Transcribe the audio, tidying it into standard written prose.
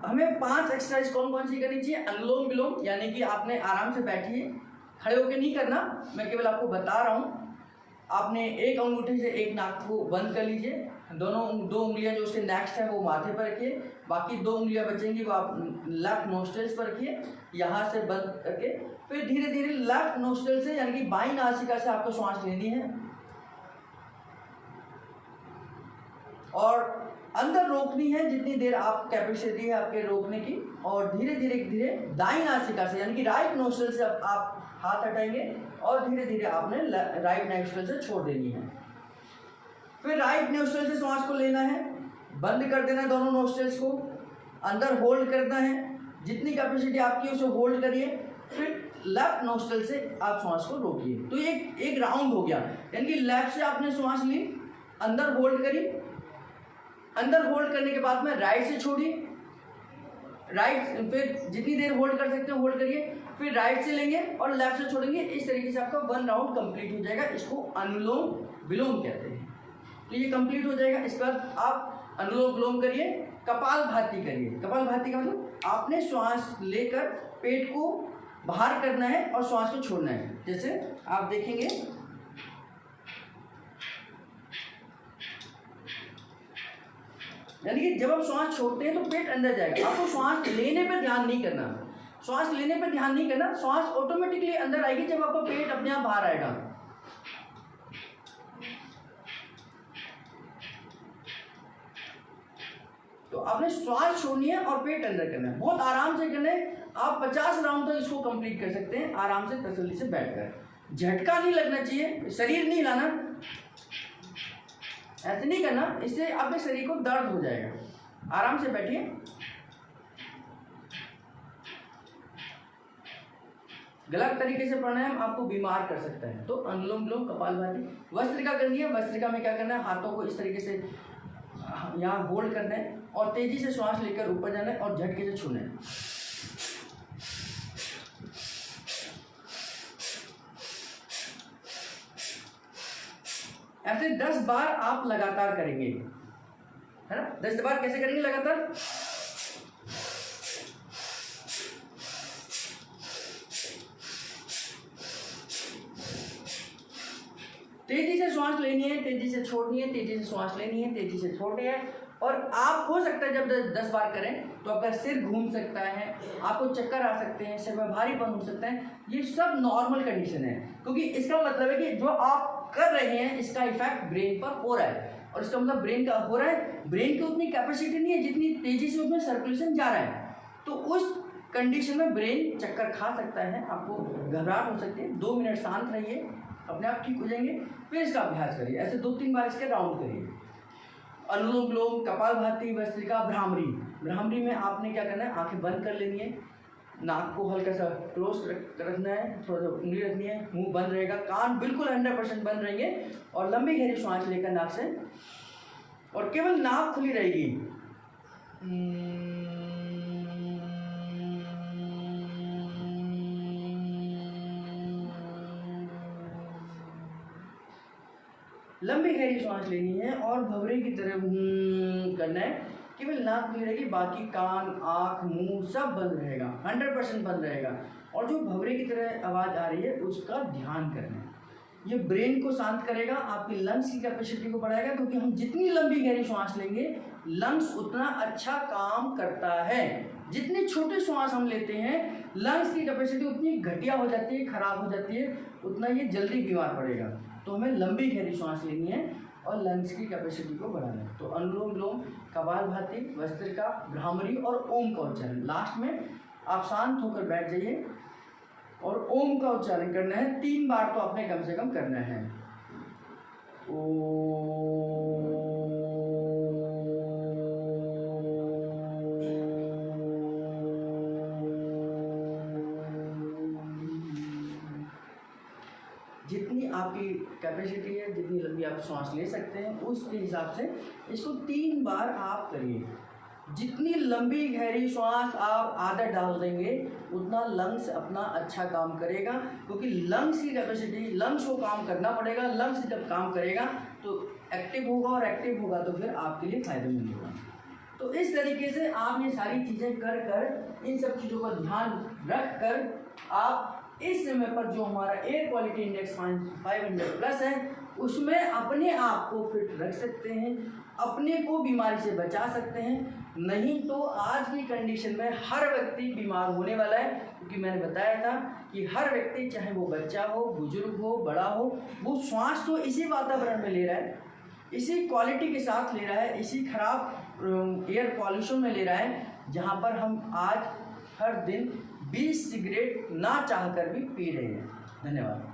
हमें 5 एक्सरसाइज कौन कौन सी करनी चाहिए। अनुलोम विलोम, यानी कि आपने आराम से बैठिए, खड़े होकर नहीं करना, मैं केवल आपको बता रहा हूँ। आपने एक अंगूठे से एक नाक को बंद कर लीजिए, दोनों 2 उंगलियां जो उसके नेक्स्ट है वो माथे पर रखिए, बाकी 2 उंगलियां बचेंगी वो आप लेफ्ट नोस्ट्रल्स पर रखिए, यहाँ से बंद करके फिर धीरे धीरे लेफ्ट नोस्ट्रल से यानी कि बाईं नासिका से आपको श्वास लेनी है और अंदर रोकनी है जितनी देर आप कैपेसिटी है आपके रोकने की, और धीरे धीरे दाईं नासिका से यानी कि राइट नोस्ट्रल से आप हाथ हटाएंगे और धीरे धीरे आपने राइट नोस्ट्रल से छोड़ देनी है। फिर राइट नोस्ट्रल से श्वास को लेना है, बंद कर देना है दोनों नोस्ट्रल्स को, अंदर होल्ड करना है, जितनी कैपेसिटी आपकी उसे होल्ड करिए, फिर लेफ्ट नोस्ट्रल से आप श्वास को रोकिए। तो एक राउंड हो गया, यानी कि लेफ्ट से आपने श्वास ली, अंदर होल्ड करी, अंदर होल्ड करने के बाद में राइट से छोड़िए, राइट फिर जितनी देर होल्ड कर सकते हैं होल्ड करिए, फिर राइट से लेंगे और लेफ्ट से छोड़ेंगे। इस तरीके से आपका 1 राउंड कंप्लीट हो जाएगा। इसको अनुलोम विलोम कहते हैं। तो ये कंप्लीट हो जाएगा। इसके बाद आप अनुलोम विलोम करिए, कपालभाति करिए। कपालभाति का मतलब आपने श्वास लेकर पेट को बाहर करना है और श्वास को छोड़ना है। जैसे आप देखेंगे, यानी कि जब आप श्वास छोड़ते हैं तो पेट अंदर जाएगा, आपको श्वास लेने पर ध्यान नहीं करना, श्वास लेने पर ध्यान नहीं करना, श्वास ऑटोमेटिकली अंदर आएगी जब आपका पेट अपने आप बाहर आएगा। तो आपने श्वास छोड़नी है और पेट अंदर करना है, बहुत आराम से करना है। आप 50 राउंड तक इसको कंप्लीट कर सकते हैं आराम से तसल्ली से बैठकर। झटका नहीं लगना चाहिए, शरीर नहीं हिलाना, ऐसे नहीं करना, इससे आपके शरीर को दर्द हो जाएगा। आराम से बैठिए। गलत तरीके से प्राणायाम आपको बीमार कर सकता है। तो अनुलोम विलोम, कपालभाति, वस्त्रिका करनी है। वस्त्रिका में क्या करना है, हाथों को इस तरीके से यहाँ होल्ड करना है और तेजी से श्वास लेकर ऊपर जाना है और झटके से छूना है। ऐसे 10 बार आप लगातार करेंगे, है ना। 10 बार कैसे करेंगे लगातार, तेजी से श्वास लेनी है, तेजी से छोड़नी है, तेजी से श्वास लेनी है, तेजी से छोड़नी है। और आप हो सकता है जब 10 बार करें तो आपका सिर घूम सकता है, आपको चक्कर आ सकते हैं, सिर में भारीपन हो सकता है। ये सब नॉर्मल कंडीशन है, क्योंकि इसका मतलब है कि जो आप कर रहे हैं इसका इफेक्ट ब्रेन पर हो रहा है, और इसका मतलब ब्रेन का हो रहा है, ब्रेन की उतनी कैपेसिटी नहीं है जितनी तेजी से उसमें सर्कुलेशन जा रहा है। तो उस कंडीशन में ब्रेन चक्कर खा सकता है, आपको घबराहट हो सकती है। 2 मिनट शांत रहिए, अपने आप ठीक हो जाएंगे। फिर इसका अभ्यास करिए, ऐसे 2-3 बार इसके राउंड करिए। अनुलोम विलोम, कपालभाति, वस्त्रिका, भ्रामरी। भ्रामरी में आपने क्या करना है, आंखें बंद कर लेनी है, नाक को हल्का सा क्लोज रखना है, थोड़ा सा उंगली रखनी है, मुंह बंद रहेगा, कान बिल्कुल 100% बंद रहेंगे और लंबी गहरी श्वास लेकर नाक से, और केवल नाक खुली रहेगी। लंबी गहरी श्वास लेनी है और भंवरे की तरह करना है, केवल नाक खुली रहेगी, बाकी कान, आँख, मुंह सब बंद रहेगा, 100% बंद रहेगा। और जो भंवरे की तरह आवाज़ आ रही है उसका ध्यान करना है। ये ब्रेन को शांत करेगा, आपकी लंग्स की कैपेसिटी को बढ़ाएगा, क्योंकि हम जितनी लंबी गहरी श्वास लेंगे लंग्स उतना अच्छा काम करता है। जितनी छोटी श्वास हम लेते हैं लंग्स की कैपेसिटी उतनी घटिया हो जाती है, खराब हो जाती है, उतना ये जल्दी बीमार पड़ेगा। तो हमें लंबी गहरी श्वास लेनी है और लंग्स की कैपेसिटी को बढ़ाना है। तो अनुलोम विलोम, कपालभाति, वस्त्रिका, भ्रामरी और ओम का उच्चारण। लास्ट में आप शांत होकर बैठ जाइए और ओम का उच्चारण करना है। 3 बार तो आपने कम से कम करना है। जितनी आपकी कैपेसिटी है, जितनी लंबी आप श्वास ले सकते हैं उसके हिसाब से इसको 3 बार आप करिए। जितनी लंबी गहरी श्वास आप आदत डाल देंगे उतना लंग्स अपना अच्छा काम करेगा, क्योंकि लंग्स की कैपेसिटी, लंग्स को काम करना पड़ेगा। लंग्स जब काम करेगा तो एक्टिव होगा, और एक्टिव होगा तो फिर आपके लिए फायदेमंद होगा। तो तो इस तरीके से आप ये सारी चीज़ें कर कर इन सब चीज़ों का ध्यान रख कर आप इस समय पर जो हमारा एयर क्वालिटी इंडेक्स 500 प्लस है उसमें अपने आप को फिट रख सकते हैं, अपने को बीमारी से बचा सकते हैं। नहीं तो आज की कंडीशन में हर व्यक्ति बीमार होने वाला है, क्योंकि मैंने बताया था कि हर व्यक्ति, चाहे वो बच्चा हो, बुजुर्ग हो, बड़ा हो, वो श्वास तो इसी वातावरण में ले रहा है, इसी क्वालिटी के साथ ले रहा है, इसी खराब एयर पॉल्यूशन में ले रहा है, जहाँ पर हम आज हर दिन 20 सिगरेट ना चाहकर भी पी रहे हैं। धन्यवाद।